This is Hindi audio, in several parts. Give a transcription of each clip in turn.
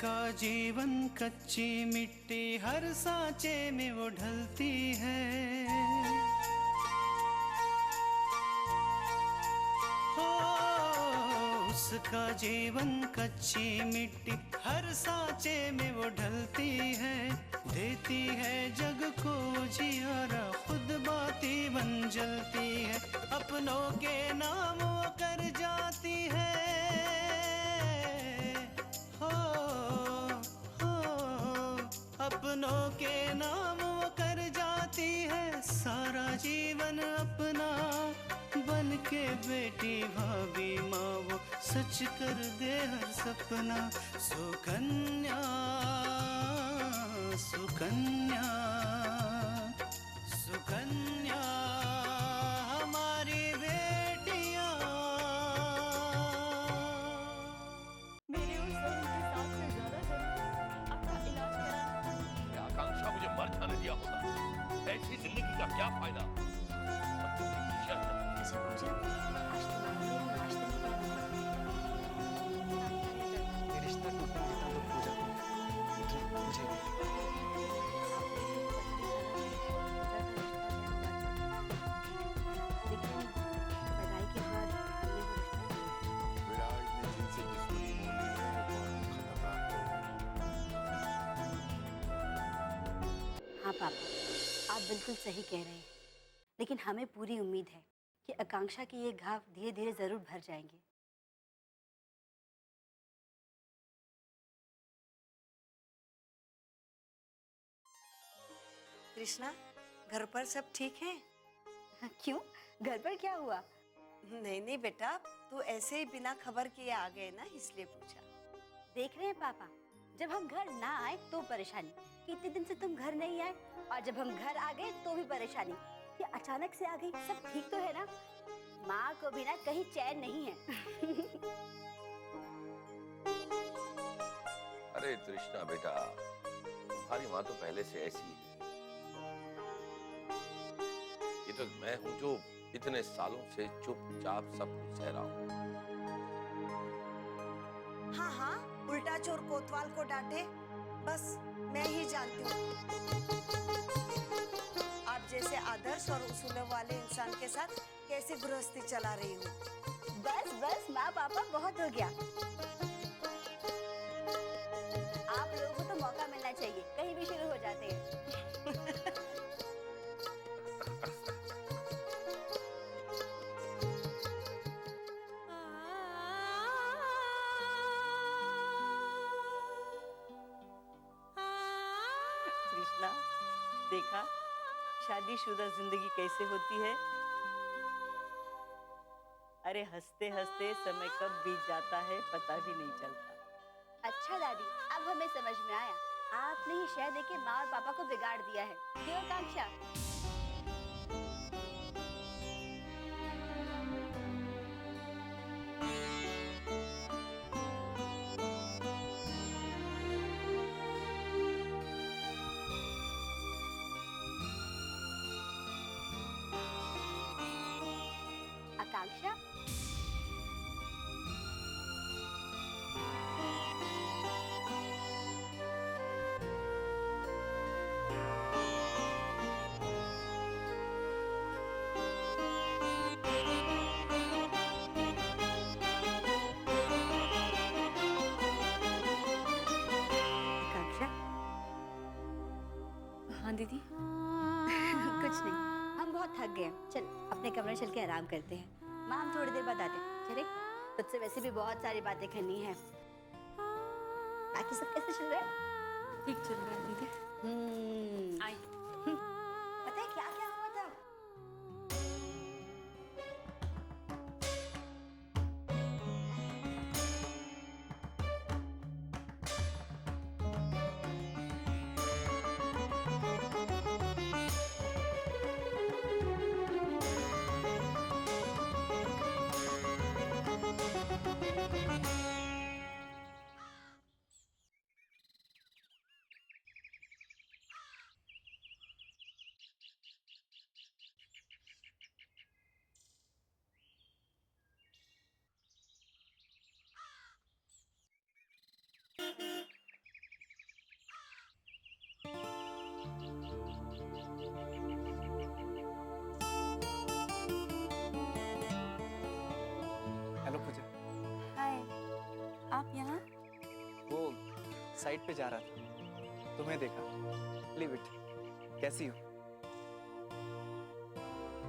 उसका जीवन कच्ची मिट्टी हर सांचे में वो ढलती है। हो उसका जीवन कच्ची मिट्टी हर सांचे में वो ढलती है। देती है जग को जियारा, खुद बाती बन जलती है। अपनों के नाम वो कर जाती है। अपनों के नाम वो कर जाती है। सारा जीवन अपना बन के बेटी भाभी माँ वो सच कर दे हर सपना। सुकन्या सुकन्या सुकन्या हमारी बेटियाँ। मेरे उस उनके साथ से ज्यादा अपना इलाज करा। आकांक्षा मुझे मर जाने दिया होता, ऐसी जिंदगी का क्या फायदा। अच्छा पूजा, आज तुम्हारे लिए नाश्ते में क्या ये रिश्ता टूटने देता हूँ पूजा को, मुझे लेकिन पढ़ाई के बाद हमने वो रिश्ता विराट ने जिनसे दुश्मनी मोली है वो बहुत खतरनाक है। हाँ पापा, आप बिल्कुल सही कह रहे हैं, लेकिन हमें पूरी उम्मीद है कि आकांक्षा के ये घाव धीरे धीरे जरूर भर जाएंगे। कृष्णा, घर पर सब ठीक है? क्यों, घर पर क्या हुआ? नहीं नहीं बेटा, तू ऐसे ही बिना खबर किए आ गए ना, इसलिए पूछा। देख रहे हैं पापा, जब हम घर ना आए तो परेशानी कि इतने दिन से तुम घर नहीं आए, और जब हम घर आ गए तो भी परेशानी कि अचानक से आ गई। सब ठीक तो है ना? माँ को भी ना कहीं चैन नहीं है। अरे तृष्णा बेटा, तुम्हारी माँ तो पहले से ऐसी है। ये तो मैं हूँ जो इतने सालों से चुपचाप सब कुछ सह रहा हूँ। हाँ हाँ, उल्टा चोर कोतवाल को डांटे, बस मैं ही जानती हूँ आप जैसे आदर्श और उसूलों वाले इंसान के साथ कैसे गृहस्थी चला रही हूँ। बस बस माँ पापा, बहुत हो गया। आप लोगों को तो मौका मिलना चाहिए, कहीं भी शुरू हो जाते हैं। कृष्णा, देखा शादीशुदा जिंदगी कैसे होती है। अरे हंसते हंसते समय कब बीत जाता है पता भी नहीं चलता। अच्छा दादी, अब हमें समझ में आया, आपने ही शहर देके माँ और पापा को बिगाड़ दिया है। क्यों आकांक्षा? आकांक्षा, आकांक्षा। हाँ दीदी। कुछ नहीं, हम बहुत थक गए हैं। चल अपने कमरे चल के आराम करते हैं। माँ हम थोड़ी देर बाद आते हैं। चले, तुझसे वैसे भी बहुत सारी बातें करनी है। बाकी सब कैसे चल रहा है? ठीक चल रहा है दीदी। आई। पता है क्या क्या हुआ था? साइड पे जा रहा था, तुम्हें देखा। Leave it. कैसी हो?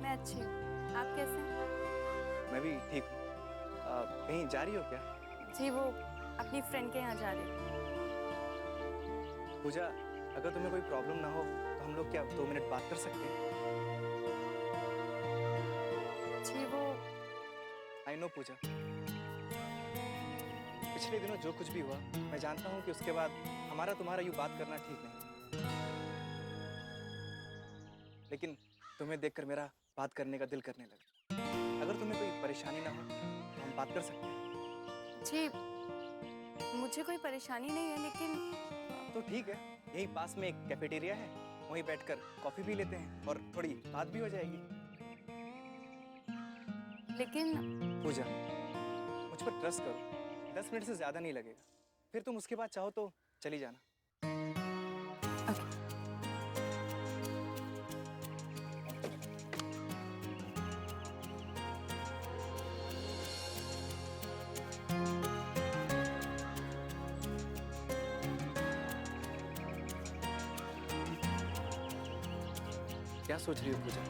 मैं अच्छी हूँ, आप कैसे हैं? मैं भी ठीक हूँ। कहीं जा रही हो क्या? जी वो अपनी फ्रेंड के यहाँ जा रही हूँ। पूजा, अगर तुम्हें कोई प्रॉब्लम ना हो तो हम लोग क्या 2 मिनट बात कर सकते हैं? जी वो आई नो पूजा, पिछले दिनों जो कुछ भी हुआ, मैं जानता हूँ कि उसके बाद हमारा तुम्हारा यूँ बात करना ठीक नहीं, लेकिन तुम्हें देखकर मेरा बात करने का दिल करने लगा। अगर तुम्हें कोई परेशानी ना हो तो हम बात कर सकते हैं। जी मुझे कोई परेशानी नहीं है, लेकिन तो ठीक है, यहीं पास में एक कैफेटेरिया है, वहीं बैठकर कॉफी पी लेते हैं और थोड़ी बात भी हो जाएगी। लेकिन पूजा, मुझ पर ट्रस्ट करो, 10 मिनट से ज्यादा नहीं लगेगा। फिर तुम उसके बाद चाहो तो चली जाना। क्या सोच रही हो पूजा?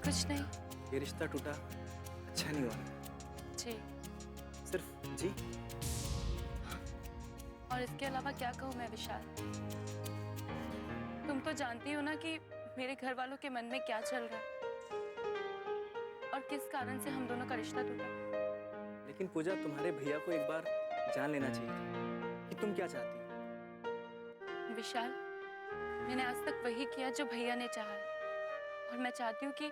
कुछ नहीं। ये रिश्ता टूटा अच्छा नहीं हुआ। जी सिर्फ जी? और इसके अलावा क्या कहूँ मैं विशाल? तुम तो जानती हो ना कि मेरे घर वालों के मन में क्या चल रहा है और किस कारण से हम दोनों का रिश्ता टूटा। लेकिन पूजा, तुम्हारे भैया को एक बार जान लेना चाहिए था कि तुम क्या चाहती हो। विशाल, मैंने आज तक वही किया जो भैया ने चाहा है और मैं चाहती हूँ कि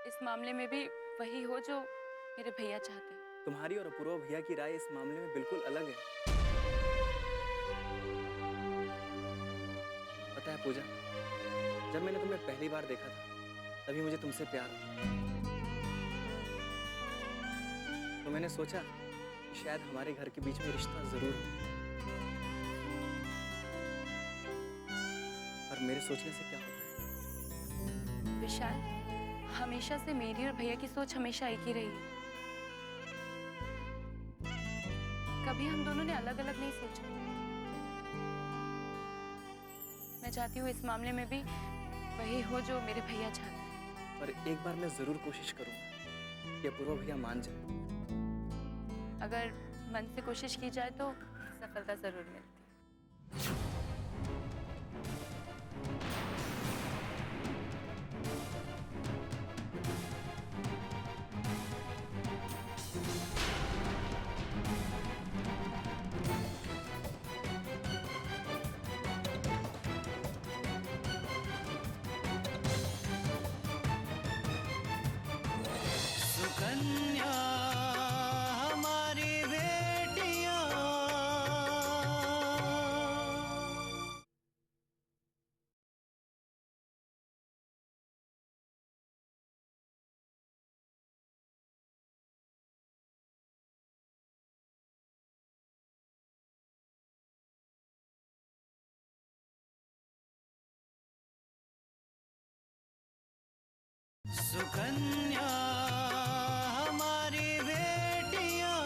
इस मामले में भी वही हो जो मेरे भैया चाहते हैं। तुम्हारी और अपूर्वा भैया की राय इस मामले में बिल्कुल अलग है। पता है पूजा, जब मैंने तुम्हें पहली बार देखा था तभी मुझे तुमसे प्यार हुआ। तो मैंने सोचा कि शायद हमारे घर के बीच में रिश्ता जरूर हो। पर मेरे सोचने से क्या होता है? विशाल, हमेशा से मेरी और भैया की सोच हमेशा एक ही रही है। कभी हम दोनों ने अलग अलग नहीं सोचा। मैं चाहती हूँ इस मामले में भी वही हो जो मेरे भैया चाहते हैं। पर एक बार मैं जरूर कोशिश करूंगा कि अपूर्वा भैया मान जाए। अगर मन से कोशिश की जाए तो सफलता जरूर मिलती है। सुकन्या हमारी बेटियां, सुकन्या हमारी बेटियां।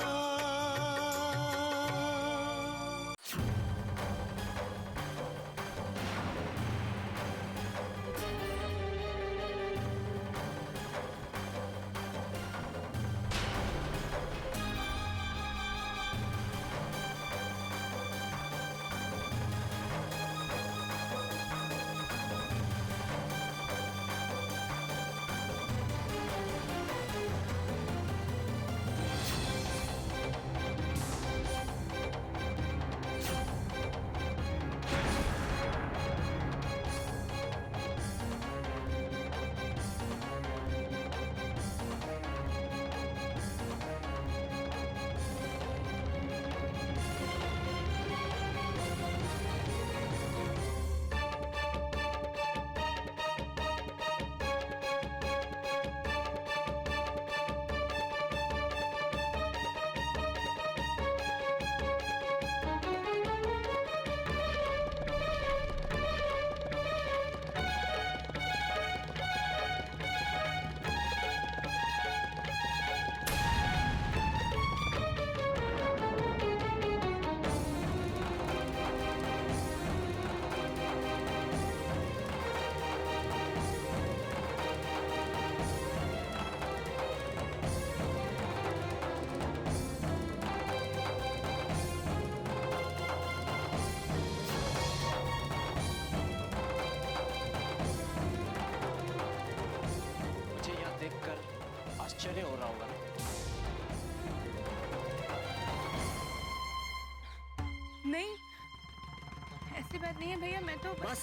ऐसी बात नहीं है भैया, मैं तो बस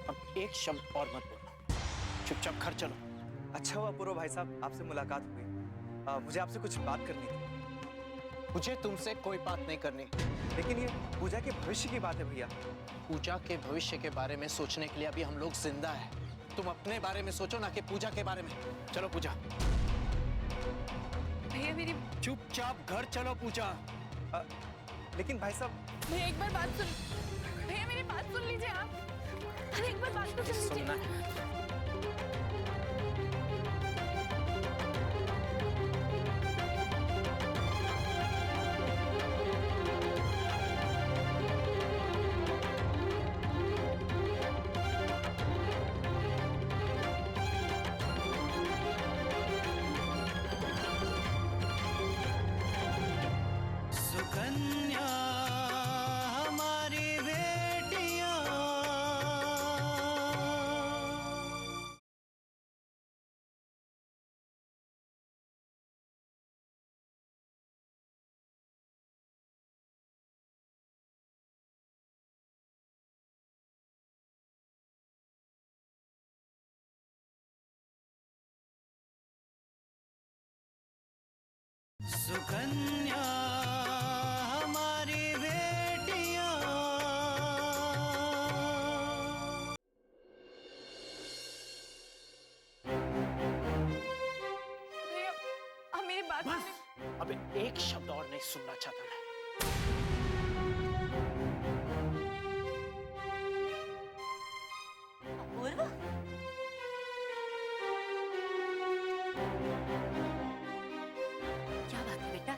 अब एक शब्द और मत बोलो, चुपचाप घर चलो। अच्छा हुआ पूर्व भाई साहब, आपसे मुलाकात हुई। मुझे आपसे कुछ बात करनी थी। मुझे तुमसे कोई बात नहीं करनी। लेकिन ये पूजा के भविष्य की बात है भैया। पूजा के भविष्य के बारे में सोचने के लिए अभी हम लोग जिंदा हैं। तुम अपने बारे में सोचो, ना कि पूजा के बारे में। चलो पूजा। भैया मेरी चुपचाप घर चलो पूजा। लेकिन भाई साहब। भैया एक बार बात सुन, भैया मेरी बात सुन लीजिए आप। अरे एक बार बात तो सुन सुनना लीजिए। है। सुकन्या हमारी बेटियां। सुकन्या हमारी बेटियां। भैया आप मेरी बात बस सुनिए। अब एक शब्द और नहीं सुनना चाहता मैं। अपूर्व, क्या बात है बेटा?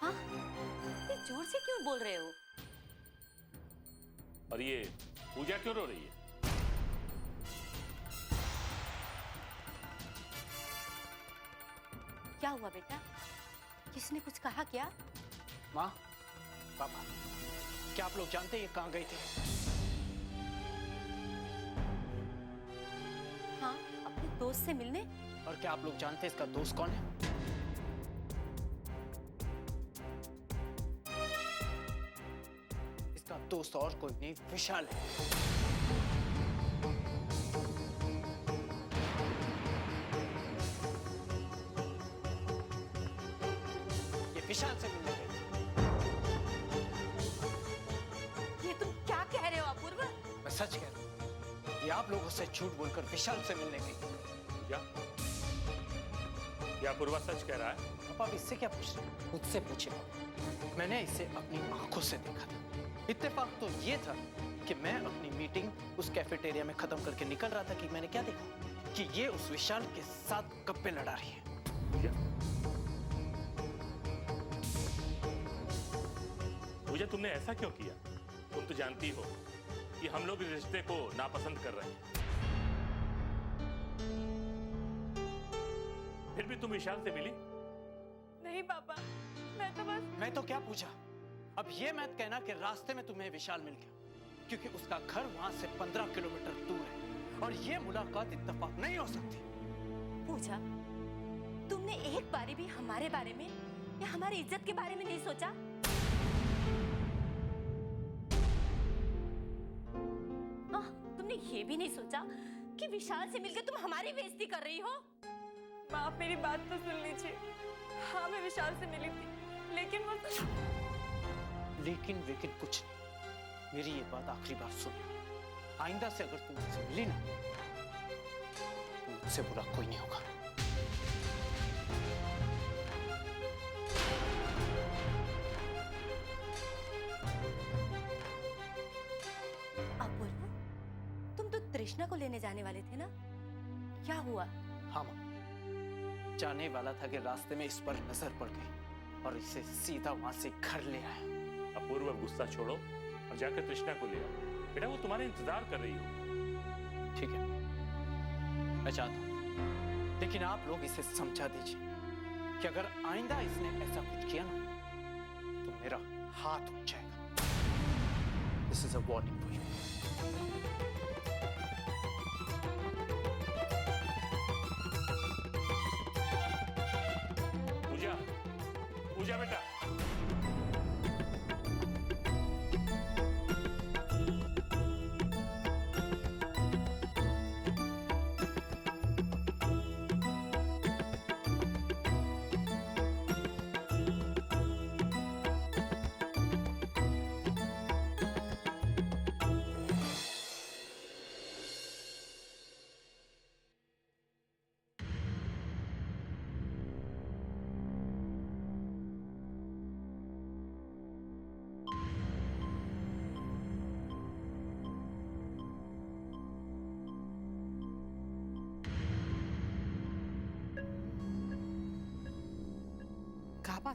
हाँ, इतनी जोर से क्यों बोल रहे हो? और ये पूजा क्यों रो रही है? क्या हुआ बेटा? किसने कुछ कहा क्या? माँ, पापा, क्या आप लोग जानते हैं ये कहाँ गए थे? हाँ, अपने दोस्त से मिलने। और क्या आप लोग जानते हैं इसका दोस्त कौन है? इसका दोस्त और कोई नहीं, विशाल है। ये विशाल से मिलने गए थे। ये तुम क्या कह रहे हो अपूर्व? मैं सच कह रहा हूँ। ये आप लोगों से झूठ बोलकर विशाल से मिलने गई। पूजा, क्या पूर्वा सच कह रहा है? पापा आप इससे क्या पूछ रहे हैं? मुझसे पूछे पापा। मैंने इसे अपनी आंखों से देखा था। इत्तेफाक तो ये था कि मैं अपनी मीटिंग उस कैफेटेरिया में खत्म करके निकल रहा था कि मैंने क्या देखा कि ये उस विशाल के साथ गप्पे लड़ा रही है। पूजा, पूजा तुमने ऐसा क्यों किया? तुम तो जानती हो कि हम लोग इस रिश्ते को नापसंद कर रहे हैं। फिर भी तुम विशाल से मिली? नहीं पापा, मैं तो बस। मैं तो क्या पूछा? अब ये मत कहना कि रास्ते में तुम्हें विशाल मिल गया, क्योंकि उसका घर वहां से 15 किलोमीटर दूर है और ये मुलाकात इत्तेफाक नहीं हो सकती। पूजा, तुमने एक बारी भी हमारे बारे में या हमारी इज्जत के बारे में नहीं सोचा? हाँ, तुमने ये भी नहीं सोचा कि विशाल से मिलकर तुम हमारी बेइज्जती कर रही हो? माँ आप मेरी बात तो सुन लीजिए। हाँ मैं विशाल से मिली थी, लेकिन वो लेकिन कुछ नहीं। मेरी ये बात आखिरी बार सुन। आइंदा से अगर तुम मुझसे मिली ना, तो मुझसे बुरा कोई नहीं होगा। अपूर्व, तुम तो तृष्णा को लेने जाने वाले थे ना? क्या हुआ? हाँ माँ, जाने वाला था कि रास्ते में इस पर नजर पड़ गई और इसे सीधा वहां से घर ले आया। अपूर्व, अब गुस्सा छोड़ो और जाकर तृष्णा को ले आओ। बेटा वो तुम्हारे इंतजार कर रही हो। ठीक है, मैं चाहता हूं, लेकिन आप लोग इसे समझा दीजिए कि अगर आइंदा इसने ऐसा कुछ किया ना, तो मेरा हाथ उठ जाएगा। This is a warning for you. Pooja, Pooja बेटा।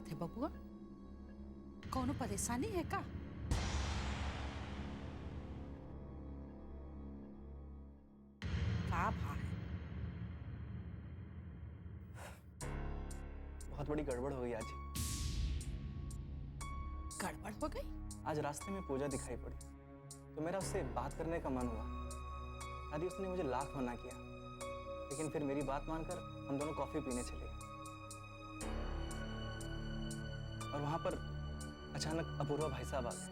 बात है बबुआ? कौनो परेशानी है का? का भाई? बहुत बड़ी गड़बड़ हो गई आज। गड़बड़ हो गई? आज रास्ते में पूजा दिखाई पड़ी तो मेरा उससे बात करने का मन हुआ। दादी उसने मुझे लाख मना किया, लेकिन फिर मेरी बात मानकर हम दोनों कॉफी पीने चले गए। और वहां पर अचानक अपूर्वा भाई साहब आ गए।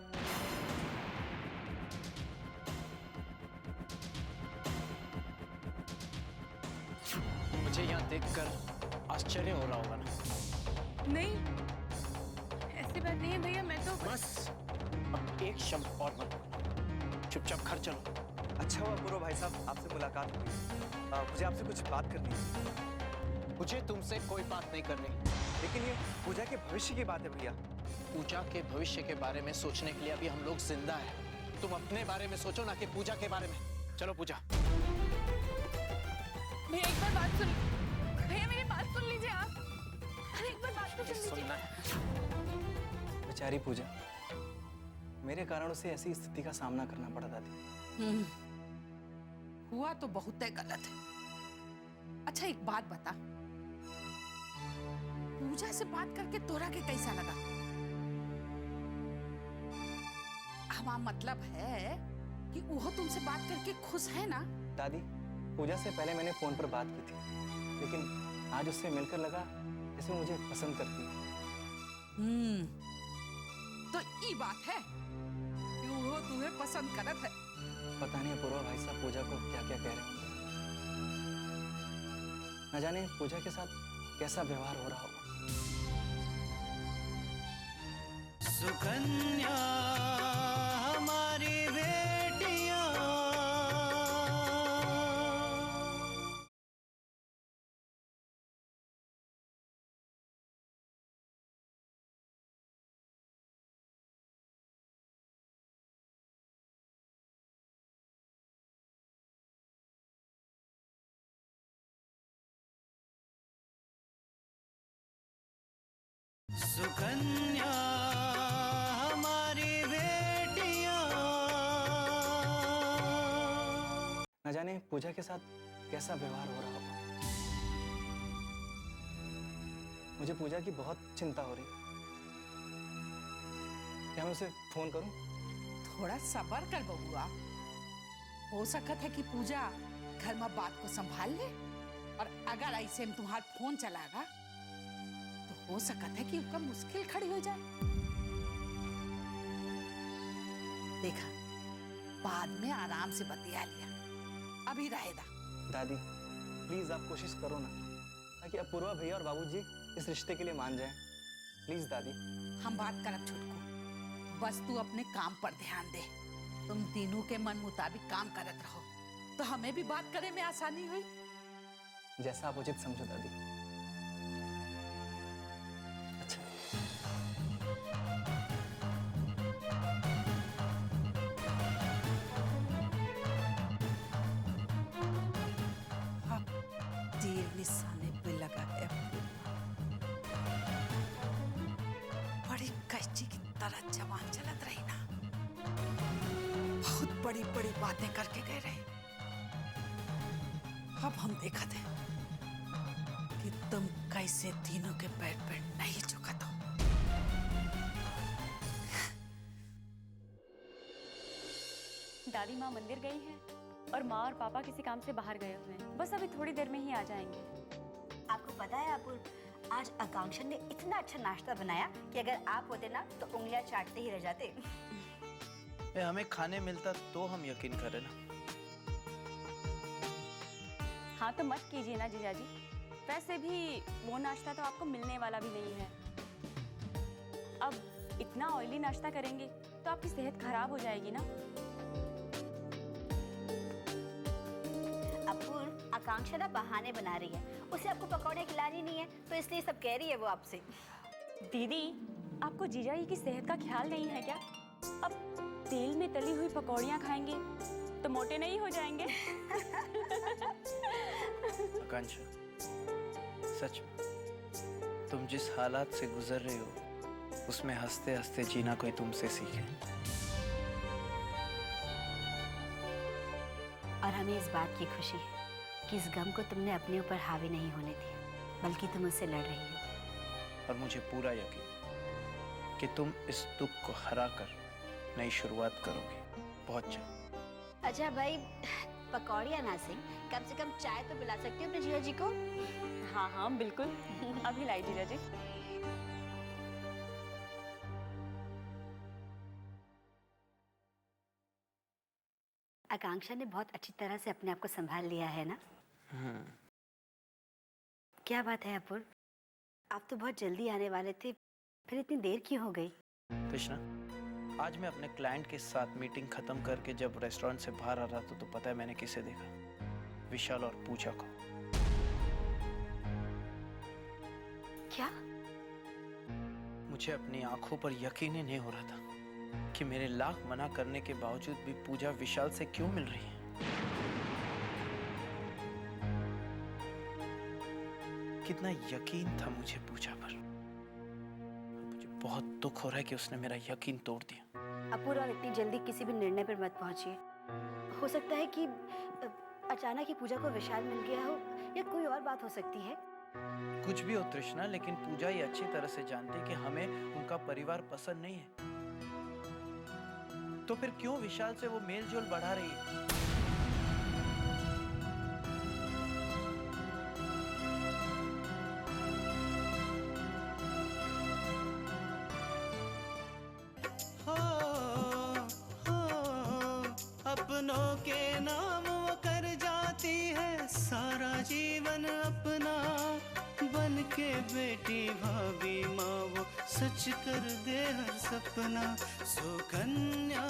मुझे यहाँ देखकर आश्चर्य हो रहा होगा ना? नहीं, ऐसी बात नहीं है भैया, मैं तो बस अब एक शब्द और मत बोलो, चुपचाप घर चलो। अच्छा हुआ अपूर्वा भाई साहब, आपसे मुलाकात हुई। मुझे आपसे कुछ बात करनी है। मुझे तुमसे कोई बात नहीं करनी। लेकिन ये पूजा के भविष्य की बात है भैया। पूजा के भविष्य के बारे में सोचने के लिए अभी हम लोग जिंदा हैं। तुम अपने बारे में सोचो, ना कि पूजा के बारे में। चलो पूजा। भैया एक बार बात सुन, भैया मेरी बात सुन लीजिए आप। अरे एक बार बात तो सुन लीजिए। सुनना है। बेचारी पूजा, मेरे कारण उसे ऐसी स्थिति का सामना करना पड़ा दादी। हुआ तो बहुत गलत है। अच्छा एक बात बता, पूजा से बात करके तोरा के कैसा लगा? हमारा मतलब है कि वो तुमसे बात करके खुश है ना? दादी, पूजा से पहले मैंने फोन पर बात की थी, लेकिन आज उससे मिलकर लगा जैसे वो मुझे पसंद करती है। तो ये बात है कि वो तुम्हें पसंद करत है। पता नहीं अपूर्वा भाई साहब पूजा को क्या क्या कह रहे होंगे। न जाने पूजा के साथ कैसा व्यवहार हो रहा होगा। सुकन्या हमारी बेटियां, सुकन्या हमारी बेटियां। न जाने पूजा के साथ कैसा व्यवहार हो रहा होगा। मुझे पूजा की बहुत चिंता हो रही है। क्या मैं उसे फोन करूं? थोड़ा सब्र कर बबुआ। हो सकत है कि पूजा घर में बात को संभाल ले, और अगर ऐसे में तुम्हारा फोन चलागा तो हो सकत है कि उसका मुश्किल खड़ी हो जाए। देखा, बाद में आराम से बतिया लिया, अभी रहेगा। दादी प्लीज आप कोशिश करो ना, ताकि अपूर्वा भैया और बाबूजी इस रिश्ते के लिए मान जाएं। प्लीज दादी। हम बात करब छुटकू, बस तू अपने काम पर ध्यान दे। तुम तीनों के मन मुताबिक काम करत रहो तो हमें भी बात करे में आसानी हुई। जैसा आप उचित समझो दादी। अच्छा। अब तीर निशाने पे लगा है। बड़ी कैची की तरह जवान चलत रही ना, बहुत बड़ी बड़ी बातें करके गए रहे। अब हम देखा थे कि तुम कैसे तीनों के पैर पे नहीं झुकत हो। दादी माँ मंदिर गई हैं और माँ और पापा किसी काम से बाहर गए हुए हैं। बस अभी थोड़ी देर में ही आ जाएंगे। आपको पता है अपूर्व, आज आकांक्षा ने इतना अच्छा नाश्ता बनाया कि अगर आप होते ना तो उंगलियां चाटते ही रह जाते। हमें खाने मिलता तो हम यकीन करें ना। हाँ तो मत कीजिए ना जीजाजी, वैसे भी वो नाश्ता तो आपको मिलने वाला भी नहीं है। अब इतना ऑयली नाश्ता करेंगे तो आपकी सेहत खराब हो जाएगी ना। अपूर्व, आकांक्षा ना बहाने बना रही है, उसे आपको पकौड़े खिला रही नहीं है तो इसलिए सब कह रही है वो आपसे। दीदी, आपको जीजाजी की सेहत का ख्याल नहीं है क्या? अब तेल में तली हुई पकौड़ियाँ खाएंगे तो मोटे नहीं हो जाएंगे। आकांक्षा, सच में तुम जिस हालात से गुजर रहे हो उसमें हंसते हंसते जीना कोई तुमसे सीखे। और हमें इस बात की खुशी है कि इस गम को तुमने अपने ऊपर हावी नहीं होने दिया, बल्कि तुम उससे लड़ रही हो। और मुझे पूरा यकीन कि तुम इस दुख को हराकर नई शुरुआत करोगे बहुत जल्द। अच्छा भाई, पकौड़ियाँ ना सिंह, कम से कम चाय तो पिला सकती हो अपने जीजा जी को। हाँ हाँ बिल्कुल, अभी लाई जीजा जी। आकांक्षा ने बहुत अच्छी तरह से अपने आप को संभाल लिया है ना? क्या बात है अपूर्व, आप तो बहुत जल्दी आने वाले थे, फिर इतनी देर क्यों हो गई? कृष्णा, आज मैं अपने क्लाइंट के साथ मीटिंग खत्म करके जब रेस्टोरेंट से बाहर आ रहा था तो पता है मैंने किसे देखा? विशाल और पूजा को। क्या? मुझे अपनी आंखों पर यकीन ही नहीं हो रहा था कि मेरे लाख मना करने के बावजूद भी पूजा विशाल से क्यों मिल रही है। कितना यकीन था मुझे पूजा पर। मुझे बहुत दुख हो रहा है कि उसने मेरा यकीन तोड़ दिया। अपूर्व, आप इतनी जल्दी किसी भी निर्णय पर मत पहुंचिए। हो सकता है कि अचानक ही पूजा को विशाल मिल गया हो, या कोई और बात हो सकती है। कुछ भी हो तृष्णा, लेकिन पूजा ये अच्छी तरह से जानती है कि हमें उनका परिवार पसंद नहीं है, तो फिर क्यों विशाल से वो मेल जोल बढ़ा रही है? अपनों के नाम वो कर जाती है सारा जीवन अपना, बन के बेटी भाभी माँ वो सच कर दे हर सपना। सुकन्या